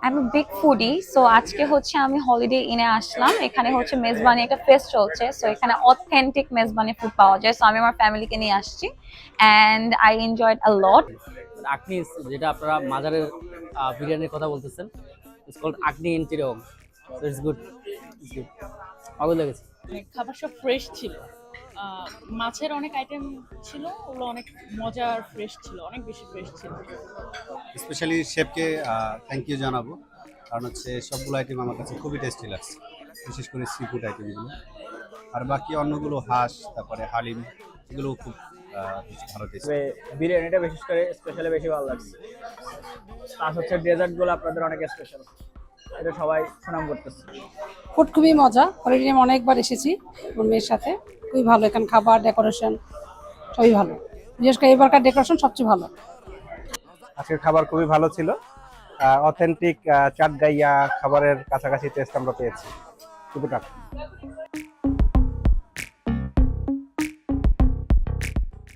আমি big foodie, so আজকে হচ্ছে আমি হলিডে ইনে আসলাম। এখানে হচ্ছে মেজবানি একটা ফেস্ট চলছে, সো এখানে অথেন্টিক মেজবানি ফুড পাওয়া যায়। সো আমি আমার ফ্যামিলিকে নিয়ে আসছি and I enjoyed a lot. আকনিস, যেটা আপনারা মাজারের বিরিয়ানির কথা বলতেছেন, it's called akhuni in Chirang. So it's good, it's good, ভালো লেগেছে। মানে খাবার সব ফ্রেশ ছিল। আহ, মাছের অনেক আইটেম ছিল, ওগুলো অনেক মজার, ফ্রেশ ছিল, অনেক বেশি ফ্রেশ ছিল। স্পেশালি শেফকে থ্যাংক ইউ জানাবো, কারণ হচ্ছে সবগুলো আইটেম আমার কাছে খুবই টেস্টি লাগছে, বিশেষ করে সি ফুড আইটেমগুলো। আর বাকি অন্যগুলো হাঁস, তারপরে হালিম, এগুলো খুব ভালো টেস্ট। তবে বিরিয়ানিটা বিশেষ করে স্পেশালি বেশি ভালো লাগছে। প্লাস হচ্ছে ডেজার্ট গুলো আপনাদের অনেক স্পেশাল, এটা সবাই সুনাম করতেছে। ফুড খুবই মজা, অলরেডি আমি অনেকবার এসেছি আমার মেয়ের সাথে। খুবই ভালো, এখানে খাবার, ডেকোরেশন সবই ভালো। বিশেষ করে এবারকার ডেকোরেশন সবচেয়ে ভালো। আজকের খাবার খুবই ভালো ছিল। অথেন্টিক চাটগাইয়া খাবারের কাছাকাছি টেস্ট আমরা পেয়েছি। খুবই